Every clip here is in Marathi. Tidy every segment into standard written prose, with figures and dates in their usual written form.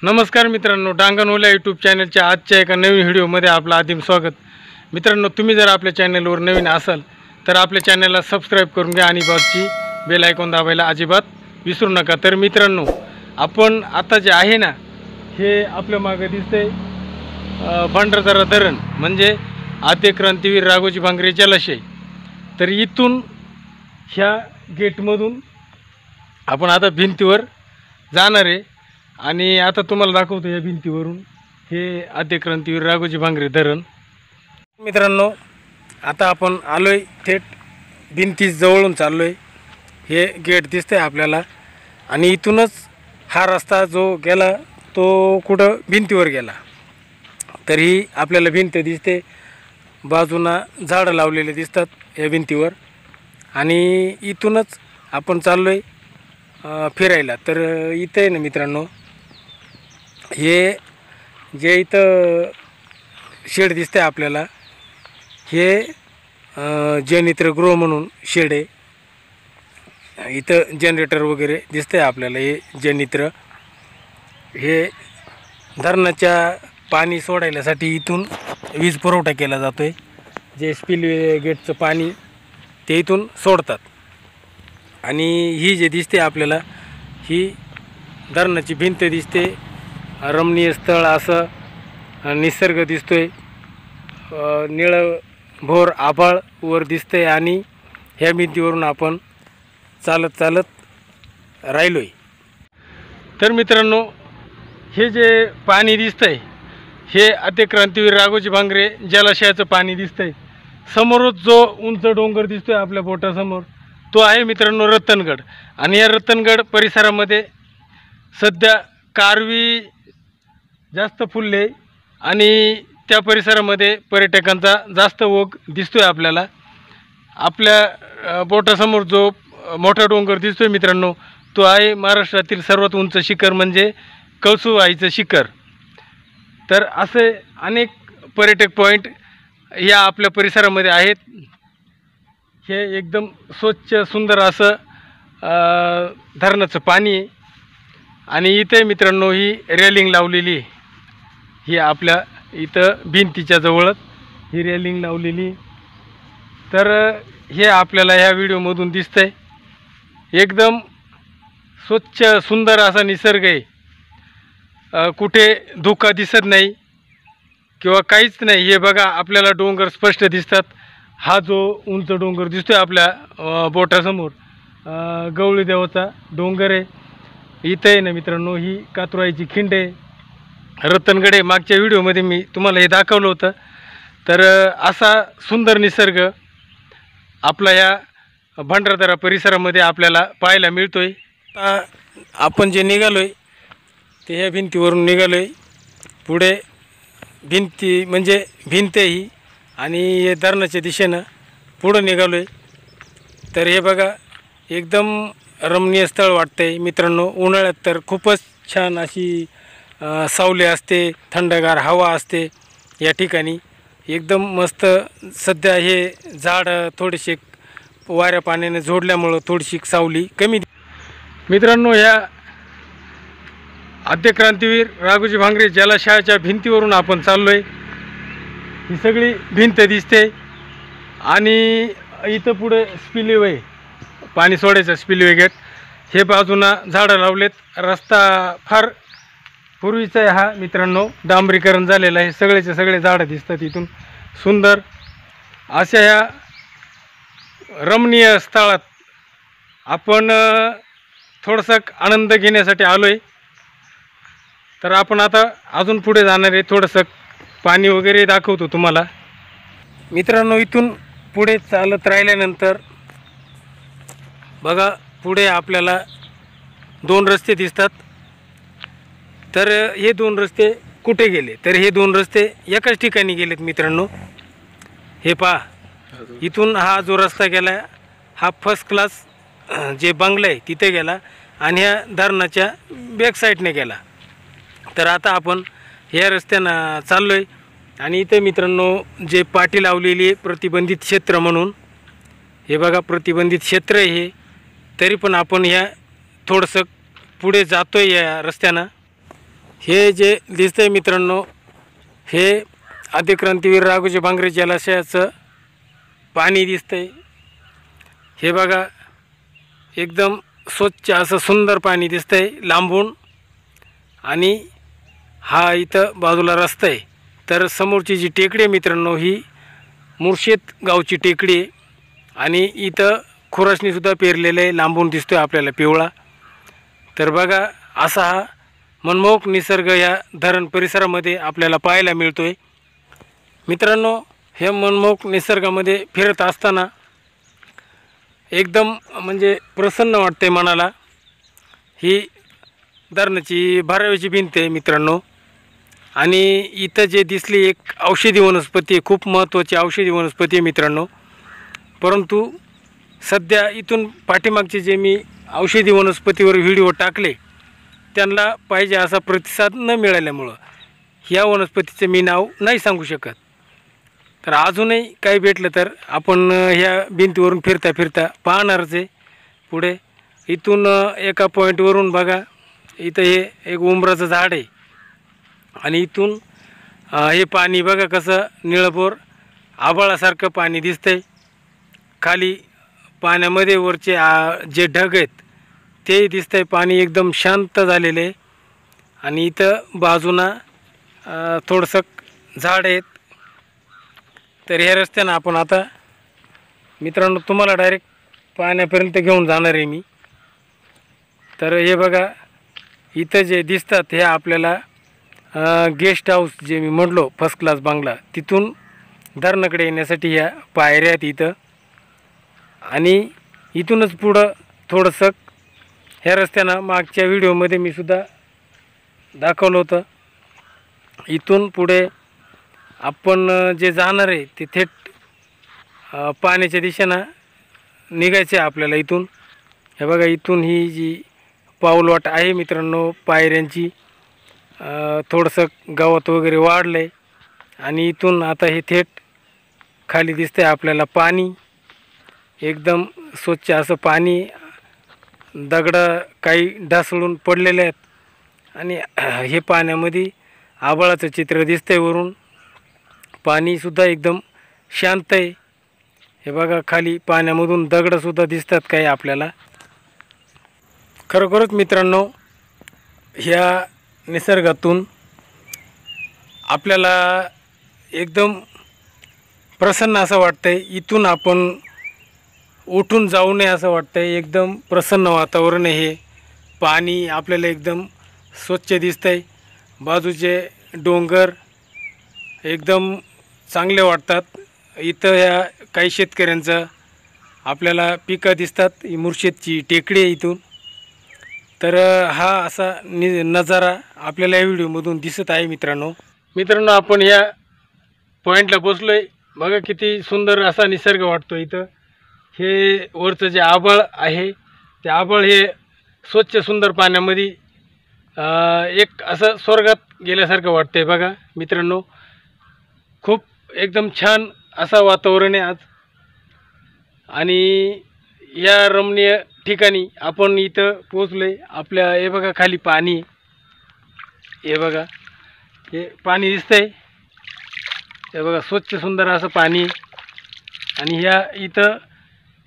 नमस्कार मित्रांनो, डांगणवाल्या यूट्यूब चॅनलच्या आजच्या एका नवीन व्हिडिओमध्ये आपलं आदिम स्वागत। मित्रांनो, तुम्ही जर आपल्या चॅनलवर नवीन असाल तर आपल्या चॅनलला सबस्क्राईब करून घ्या आणि बाजूची बेल आयकॉन दाबायला अजिबात विसरू नका। तर मित्रांनो, आपण आता जे आहे ना, हे आपल्या मागे दिसते भंडारदरा धरण म्हणजे आद्य क्रांतीवीर राघोजी भांगरे जलाशय। तर इथून ह्या गेटमधून आपण आता भिंतीवर जाणार आहे आणि आता तुम्हाला दाखवतो या भिंतीवरून हे आद्य क्रांतीवीर राघोजी भांगरे धरण। मित्रांनो, आता आपण आलोय थेट भिंती जवळून चाललोय। हे गेट दिसतंय आपल्याला आणि इथूनच हा रस्ता जो गेला तो कुठं भिंतीवर गेला। तरी आपल्याला भिंत दिसते, बाजूना झाडं लावलेले दिसतात या भिंतीवर आणि इथूनच आपण चाललोय फिरायला। तर इथे ना मित्रांनो, हे जे इथं शेड दिसते आपल्याला, हे जयनित्र गृह म्हणून शेड आहे। इथं जनरेटर वगैरे दिसते आपल्याला। हे जयनित्र हे धरणाच्या पाणी सोडायसाठी इथून वीज पुरवठा केला जातोय। जे स्पिलवे गेटचं पाणी ते इथून सोडतात आणि ही जे दिसते आपल्याला ही धरणाची भिंत दिसते। रमणीय स्थळ असं निसर्ग दिसतोय, निळभोर आभाळ वर दिसतंय आणि ह्या भिंतीवरून आपण चालत चालत राहिलोय। तर मित्रांनो, हे जे पाणी दिसतंय हे आद्य क्रांतीवीर राघोजी भांगरे जलाशयाचं पाणी दिसतंय। समोरच जो उंच डोंगर दिसतोय आपल्या बोटासमोर तो आहे मित्रांनो रतनगड। आणि या रतनगड परिसरामध्ये सध्या कारवी जास्त फुलले आणि त्या परिसरामध्ये पर्यटकांचा जास्त ओघ दिसतोय आपल्याला। आपल्या बोटासमोर जो मोठा डोंगर दिसतोय मित्रांनो, तो आहे महाराष्ट्रातील सर्वात उंच शिखर म्हणजे कळसूबाईचं शिखर। तर असे अनेक पर्यटक पॉईंट या आपल्या परिसरामध्ये आहेत। हे एकदम स्वच्छ सुंदर असं धरणाचं पाणी आहे आणि इथे मित्रांनो ही रेलिंग लावलेली आहे। ही आपल्या इथं भिंतीच्या जवळच ही रेलिंग लावलेली। तर हे आपल्याला ह्या व्हिडिओमधून दिसतंय, एकदम स्वच्छ सुंदर असा निसर्ग आहे। कुठे धुका दिसत नाही किंवा काहीच नाही। हे बघा, आपल्याला डोंगर स्पष्ट दिसतात। हा जो उंच डोंगर दिसतोय आपल्या बोटासमोर गवळी देवाचा डोंगर आहे। इथं आहे ना मित्रांनो ही कातुराईची खिंड आहे, रतनगड आहे। मागच्या व्हिडिओमध्ये मी तुम्हाला हे दाखवलं होतं। तर असा सुंदर निसर्ग आपला या भंडारदरा परिसरामध्ये आपल्याला पाहायला मिळतोय। आपण जे निघालोय ते ह्या भिंतीवरून निघालोय। पुढे भिंती म्हणजे भिंत ही आणि हे धरणाच्या दिशेनं पुढं निघालोय। तर हे बघा, एकदम रमणीय स्थळ वाटतंय मित्रांनो। उन्हाळ्यात तर खूपच छान अशी सावली असते, थंडगार हवा असते या ठिकाणी, एकदम मस्त। सध्या हे झाड थोडेसे वाऱ्या पाण्याने झोडल्यामुळं थोडीशी सावली कमी। मित्रांनो, ह्या आद्य क्रांतीवीर राघोजी भांगरे जलाशयाच्या भिंतीवरून आपण चाललोय। ही सगळी भिंत दिसते आणि इथं पुढे स्पिलवे पाणी सोडायचं स्पिलवे गेट, हे बाजूना झाडं लावलेत। रस्ता फार पूर्वीचा आहे हा मित्रांनो, डांबरीकरण झालेलं आहे। सगळेचे सगळे झाडं दिसतात इथून सुंदर अशा ह्या रमणीय स्थळात आपण थोडासा आनंद घेण्यासाठी आलोय। तर आपण आता अजून पुढे जाणार आहे, थोडंसं पाणी वगैरे दाखवतो तुम्हाला। मित्रांनो, इथून पुढे चालत राहिल्यानंतर बघा, पुढे आपल्याला दोन रस्ते दिसतात। तर हे दोन रस्ते कुठे गेले, तर हे दोन रस्ते एकाच ठिकाणी गेलेत मित्रांनो। हे पहा, इथून हा जो रस्ता गेला हा फर्स्ट क्लास जे बंगला आहे तिथे गेला आणि ह्या धरणाच्या बॅक साईडने गेला। तर आता आपण ह्या रस्त्यानं चाललोय आणि इथे मित्रांनो जे पाटी लावलेली आहे प्रतिबंधित क्षेत्र म्हणून, हे बघा प्रतिबंधित क्षेत्र आहे हे। तरी पण आपण ह्या थोडंसं पुढे जातोय या रस्त्यानं। हे जे दिसतंय मित्रांनो, हे आदिक्रांतीवीर राघोजी भांगरे जलाशयाचं पाणी दिसतंय। हे बघा, एकदम स्वच्छ असं सुंदर पाणी दिसतंय लांबून। आणि हा इथं बाजूला रस्ता आहे। तर समोरची जी टेकडी आहे मित्रांनो, ही मुर्शेद गावची टेकडी आहे। आणि इथं खुरासणीसुद्धा पेरलेलं आहे, लांबून दिसतोय आपल्याला पिवळा। तर बघा, असा हा मनमोहक निसर्ग या धरण परिसरामध्ये आपल्याला पाहायला मिळतोय मित्रांनो। हे मनमोहक निसर्गामध्ये फिरत असताना एकदम म्हणजे प्रसन्न वाटते मनाला। ही धरणाची भराव्याची भिंत आहे मित्रांनो। आणि इथं जे दिसली एक औषधी वनस्पती आहे, खूप महत्त्वाची औषधी वनस्पती आहे मित्रांनो। परंतु सध्या इथून पाठीमागचे जे मी औषधी वनस्पतीवर व्हिडिओ टाकले, त्यांना पाहिजे असा प्रतिसाद न मिळाल्यामुळं ह्या वनस्पतीचं मी नाव नाही सांगू शकत। तर अजूनही काही भेटलं तर आपण ह्या भिंतीवरून फिरता फिरता पाहणारच आहे पुढे। इथून एका पॉईंटवरून बघा, इथं हे एक उंबराचं झाड आहे। आणि इथून हे पाणी बघा कसं निळभोर आभाळासारखं पाणी दिसतंय। खाली पाण्यामध्ये वरचे जे ढग आहेत ते दिसतंय। पाणी एकदम शांत झालेलं आहे। आणि इथं बाजूनं थोडंसं झाड आहेत। तर ह्या रस्त्यानं आपण आता मित्रांनो तुम्हाला डायरेक्ट पाण्यापर्यंत घेऊन जाणार आहे मी। तर हे बघा, इथं जे दिसतात हे आपल्याला गेस्ट हाऊस जे मी म्हटलो फर्स्ट क्लास बंगला, तिथून धरणाकडे येण्यासाठी ह्या पायऱ्या आहेत इथं। आणि इथूनच पुढं थोडंसं ह्या रस्त्यानं मागच्या व्हिडिओमध्ये मी सुद्धा दाखवलं होतं। इथून पुढे आपण जे जाणार आहे ते थेट पाण्याच्या दिशेनं निघायचे आपल्याला इथून। हे बघा, इथून ही जी पाऊलवाट आहे मित्रांनो पायऱ्यांची, थोडंसं गवत वगैरे वाढलं आहे। आणि इथून आता हे थेट खाली दिसतंय आपल्याला पाणी, एकदम स्वच्छ असं पाणी। दगडं काही ढासळून पडलेले आहेत। आणि हे पाण्यामध्ये आभाळाचं चित्र दिसतंय वरून। पाणीसुद्धा एकदम शांत आहे। हे बघा, खाली पाण्यामधून दगडंसुद्धा दिसतात काही आपल्याला। खरोखरच मित्रांनो, ह्या निसर्गातून आपल्याला एकदम प्रसन्न असं वाटतंय। इथून आपण उठून जाऊ नये असं वाटतंय। एकदम प्रसन्न वातावरण आहे हे। पाणी आपल्याला एकदम स्वच्छ दिसतंय। बाजूचे डोंगर एकदम चांगले वाटतात। इथं ह्या काही शेतकऱ्यांचं आपल्याला पिकं दिसतात। ही मुर्शेदची टेकडी आहे इथून। तर हा असा नजारा आपल्याला या व्हिडिओमधून दिसत आहे मित्रांनो। आपण ह्या पॉईंटला बसलो आहे। बघा किती सुंदर असा निसर्ग वाटतो इथं। हे वरचं जे आभाळ आहे ते आभाळ हे स्वच्छ सुंदर पाण्यामध्ये एक असं स्वर्गात गेल्यासारखं वाटतंय बघा मित्रांनो। खूप एकदम छान असं वातावरण आहे आज। आणि या रमणीय ठिकाणी आपण इथं पोहोचलोय। आपल्या हे बघा खाली पाणी, हे बघा हे पाणी दिसतंय। हे बघा स्वच्छ सुंदर असं पाणी। आणि इथं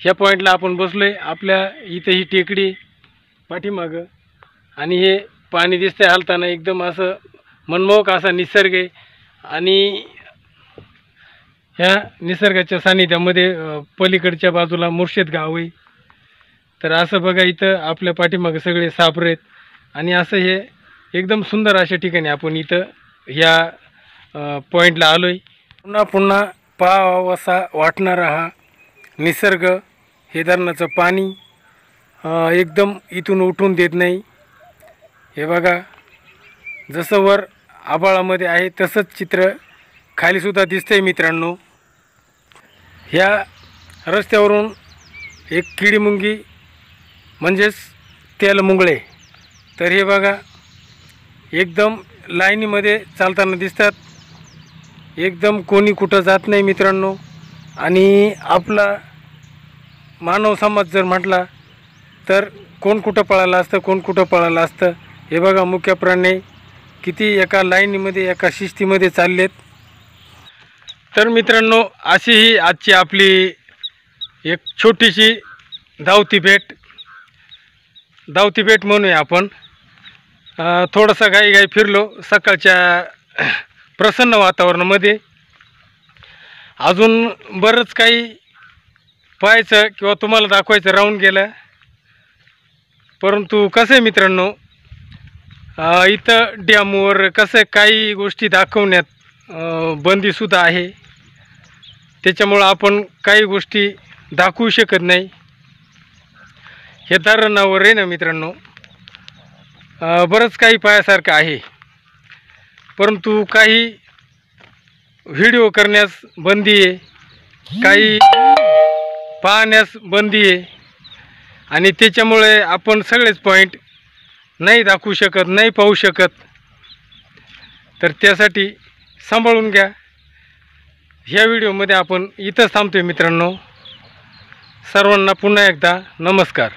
ह्या पॉईंटला आपण बसलोय। आपल्या इथं ही टेकडी पाठीमागं, आणि हे पाणी दिसतंय हालताना। एकदम असं मनमोहक असा निसर्ग आहे। आणि ह्या निसर्गाच्या सानिध्यामध्ये पलीकडच्या बाजूला मुर्शेद गाव आहे। तर असं बघा, इथं आपल्या पाठीमागं सगळे सापरे आहेत। आणि असं हे एकदम सुंदर अशा ठिकाणी आपण इथं ह्या पॉईंटला आलो आहे। पुन्हा पुन्हा पाहावासा वाटणारा हा निसर्ग, हे धरणाचं पाणी एकदम इथून उठून देत नाही। हे बघा, जसं वर आभाळामध्ये आहे तसंच चित्र खालीसुद्धा दिसतंय मित्रांनो। ह्या रस्त्यावरून एक किडीमुंगी म्हणजेच तेलमुंगळे, तर हे बघा एकदम लाईनीमध्ये चालताना दिसतात। एकदम कोणी कुठं जात नाही मित्रांनो। आणि आपला मानव समाज जर म्हटला तर कोण कुठं पळालं असतं, कोण कुठं पळालं असतं। हे बघा मुक्या प्राणी किती एका लाईनीमध्ये एका शिस्तीमध्ये चाललेत। तर मित्रांनो, अशी ही आजची आपली एक छोटीशी धावती भेट म्हणूया आपण। थोडंसं घाई फिरलो सकाळच्या प्रसन्न वातावरणामध्ये। अजून बरंच काही पाहायचं किंवा तुम्हाला दाखवायचं राहून गेलं, परंतु कसं आहे मित्रांनो, इथं डॅमवर कसं काही गोष्टी दाखवण्यात बंदीसुद्धा आहे, त्याच्यामुळं आपण काही गोष्टी दाखवू शकत नाही। हे धरणावर आहे ना मित्रांनो, बरंच काही पाहायसारखं आहे, परंतु काही व्हिडिओ करण्यास बंदी आहे, काही पाहण्यास बंदी आहे, आणि त्याच्यामुळे आपण सगळेच पॉईंट नाही दाखवू शकत, नाही पाहू शकत। तर त्यासाठी सांभाळून घ्या। ह्या व्हिडिओमध्ये आपण इथंच थांबतोय मित्रांनो। सर्वांना पुन्हा एकदा नमस्कार।